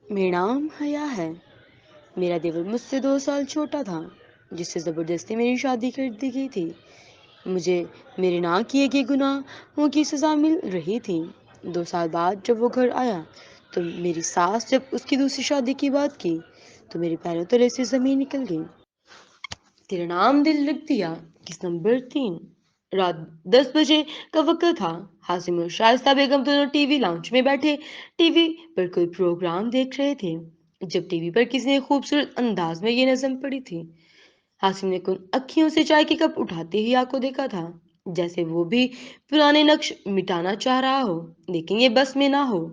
میرا نام حیا ہے۔ میرا دیور مجھ سے 2 سال چھوٹا تھا، جس سے زبردستی میری شادی کر دی گئی تھی۔ مجھے میرے نہ کیے گئے گناہوں کی سزا مل رہی تھی۔ 2 سال بعد جب وہ گھر آیا تو میری ساس جب اس کی دوسری شادی کی بات کی تو میرے پیروں تلے سے زمین نکل گئی۔ تیرا نام دل رکھ دیا۔ کس نمبر 3۔ رات 10 بجے کا وقت تھا۔ حاسم اور شائستہ بیگم دونوں ٹی وی لاؤنج میں بیٹھے ٹی وی پر کوئی پروگرام دیکھ رہے تھے جب ٹی وی پر کسی نے خوبصورت انداز میں یہ نظم پڑھی تھی۔ حاسم نے کن اکھیوں سے چائے کی کپ اٹھاتے ہی آ کو دیکھا تھا، جیسے وہ بھی پرانے نقش مٹانا چاہ رہا ہو لیکن یہ بس میں نہ ہو۔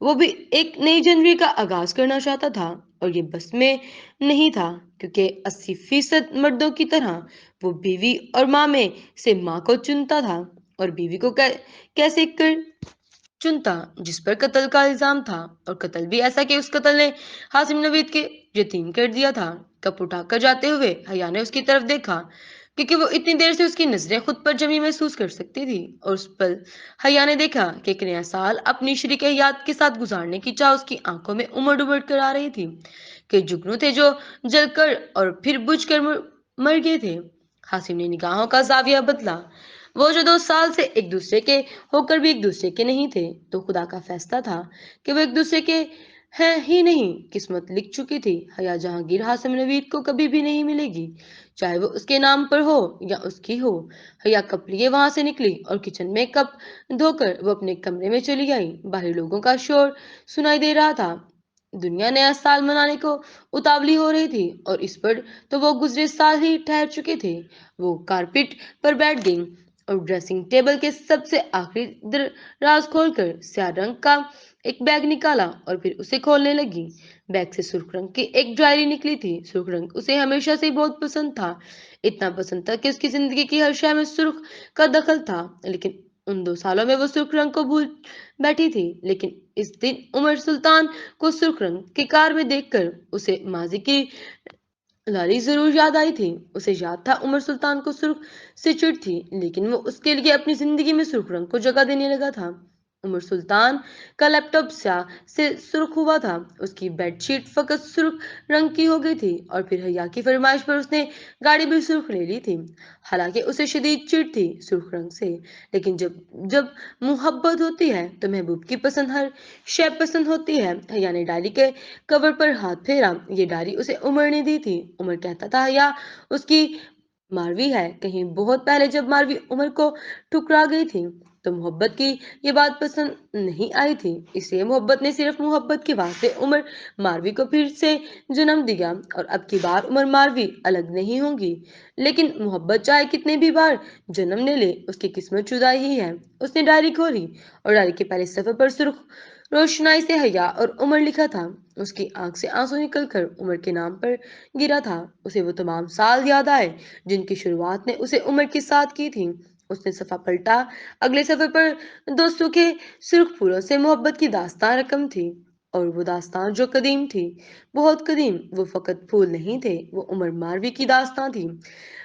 وہ بھی ایک نئی جنوری کا آغاز کرنا چاہتا تھا اور یہ بس میں نہیں تھا کیونکہ 80% مردوں کی طرح وہ بیوی اور ماں میں سے ماں کو چنتا تھا اور بیوی کو کیسے کر چنتا جس پر قتل کا الزام تھا، اور قتل بھی ایسا کہ اس قتل نے حاسم نوید کے یتیم کر دیا تھا۔ کپ اٹھا کر جاتے ہوئے حیا نے اس کی طرف دیکھا کیونکہ وہ اتنی دیر سے اس کی نظریں خود پر جمی محسوس کر سکتی تھی، اور اس پل حیا نے دیکھا کہ ایک نیا سال اپنی شریک حیات کے ساتھ گزارنے کی چاہ اس کی آنکھوں میں امڑ امڑ کر آ رہی تھی۔ کئی جگنو تھے جو جل کر اور پھر بجھ کر مر گئے تھے۔ حاسم نے نگاہوں کا زاویہ بدلا۔ وہ جو 2 سال سے ایک دوسرے کے ہو کر بھی ایک دوسرے کے نہیں تھے، تو خدا کا فیصلہ تھا کہ وہ ایک دوسرے کے ہیں ہی نہیں۔ قسمت لکھ چکی تھی حیا جہانگیر حاسم نوید کو کبھی بھی نہیں ملے گی، چاہے وہ اس کے نام پر ہو یا اس کی ہو۔ حیا کپ لیے وہاں سے نکلی اور کچن میں کپ دھو کر وہ اپنے کمرے میں چلی گئی۔ باہر لوگوں کا شور سنائی دے رہا تھا۔ دنیا نیا سال منانے کو اتاولی ہو رہی تھی اور اس پر تو وہ گزرے سال ہی ٹھہر چکے تھے۔ وہ کارپیٹ پر بیٹھ گئی اور ڈریسنگ ٹیبل کے سب سے آخری دراز کھول کر سیاہ رنگ کا ایک بیگ نکالا اور پھر اسے کھولنے لگی۔ بیگ سے سرخ رنگ کی ایک ڈائری نکلی تھی۔ سرخ رنگ اسے ہمیشہ سے بہت پسند تھا، اتنا پسند تھا کہ اس کی زندگی کی ہر شے میں سرخ کا دخل تھا، لیکن ان 2 سالوں میں وہ سرخ رنگ کو بھول بیٹھی تھی۔ لیکن اس دن عمر سلطان کو سرخ رنگ کی کار میں دیکھ کر اسے ماضی کی لاری ضرور یاد آئی تھی۔ اسے یاد تھا عمر سلطان کو سرخ سے چڑ تھی، لیکن وہ اس کے لیے اپنی زندگی میں سرخ رنگ کو جگہ دینے لگا تھا۔ عمر سلطان کا لیپ ٹاپ سیاہ سے سرخ ہوا تھا، اس کی بیڈ شیٹ فقط سرخ رنگ کی ہو گئی تھی، اور پھر حیا کی فرمائش پر اس نے گاڑی بھی سرخ لے لی تھی۔ حالانکہ اسے شدید چڑ تھی سرخ رنگ سے، لیکن جب جب محبت ہوتی ہے تو محبوب کی پسند ہر شے پسند ہوتی ہے۔ حیا نے ڈائری کے کور پر ہاتھ پھیرا۔ یہ ڈائری اسے عمر نے دی تھی۔ عمر کہتا تھا حیا اس کی ماروی ہے۔ کہیں بہت پہلے جب ماروی عمر کو ٹھکرا گئی تھی تو محبت کی یہ بات پسند نہیں آئی تھی، اس لیے محبت نے صرف محبت کے واسطے عمر ماروی کو پھر سے جنم دیا، اور اب کی بار عمر ماروی الگ نہیں ہوں گی۔ لیکن محبت چاہے کتنے بھی بار جنم لے لے، اس کی قسمت جدائی ہی ہے۔ اس نے ڈائری کھولی اور ڈائری کے پہلے صفحے پر سرخ روشنائی سے حیا اور عمر لکھا تھا۔ اس کی آنکھ سے آنسو نکل کر عمر کے نام پر گرا تھا۔ اسے وہ تمام سال یاد آئے جن کی شروعات نے اسے عمر کے ساتھ کی تھی۔ اس نے صفحہ پلٹا۔ اگلے صفحے پر دوستوں کے سرخ پھولوں سے محبت کی داستان رقم تھی، اور وہ داستان جو قدیم تھی، بہت قدیم۔ وہ فقط پھول نہیں تھے، وہ عمر ماروی کی داستان تھی۔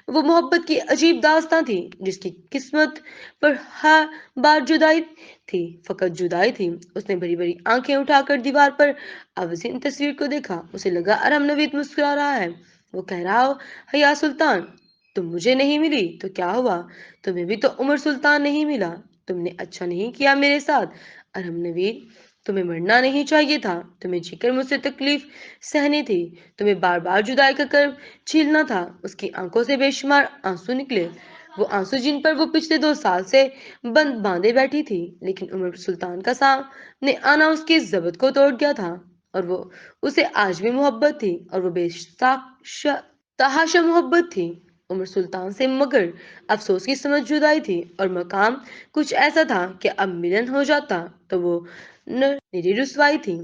وہ محبت کی عجیب داستان تھی جس کی قسمت پر ہر بار جدائی تھی، فقط جدائی تھی۔ اس نے بڑی بڑی آنکھیں اٹھا کر دیوار پر آویزن تصویر کو دیکھا۔ اسے لگا ارحم نوید مسکرا رہا ہے۔ وہ کہہ رہا ہو، حیا سلطان تم مجھے نہیں ملی تو کیا ہوا، تمہیں بھی تو عمر سلطان نہیں ملا، تم نے اچھا نہیں کیا میرے ساتھ ارحم نوید۔ تمہیں مرنا نہیں چاہیے تھا، تمہیں جی کر مجھ سے تکلیف سہنی تھی، تمہیں بار بار جدائی کا کرب چھیلنا تھا۔ اس کی آنکھوں سے بے شمار آنسو نکلے، وہ آنسو جن پر وہ پچھلے 2 سال سے بند باندھے بیٹھی تھی۔ لیکن عمر سلطان کا سامنے آنا اس کی ضبط کو توڑ گیا تھا، اور وہ اسے آج بھی محبت تھی، اور وہ بے تحاشا محبت تھی عمر سلطان سے، مگر افسوس کی سمجھ جدائی تھی، اور مقام کچھ ایسا تھا کہ اب ملن ہو جاتا تو وہ میری رسوائی تھی۔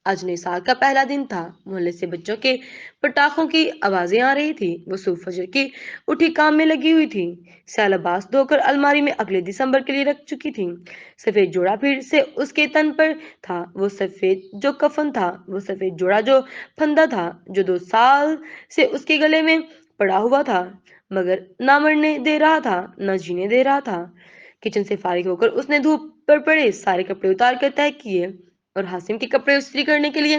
آج نئے سال کا پہلا دن تھا۔ محلے سے بچوں کے پٹاخوں کی آوازیں آ رہی تھی۔ وہ صبح فجر کی اٹھی کام میں لگی ہوئی تھی، سیاہ لباس دھو کر الماری میں اگلے دسمبر کے لیے رکھ چکی تھی۔ سفید جوڑا پھر سے اس کے تن پر تھا، وہ سفید جو کفن تھا، وہ سفید جوڑا جو پھندا تھا، جو 2 سال سے اس کے گلے میں پڑا ہوا تھا، مگر نہ مرنے دے رہا تھا نہ جینے دے رہا تھا۔ کچن سے فارغ ہو کر اس نے دھوپ پر پڑے سارے کپڑے اتار کر تہہ کیے اور حاسم کے کپڑے استری کرنے کے لیے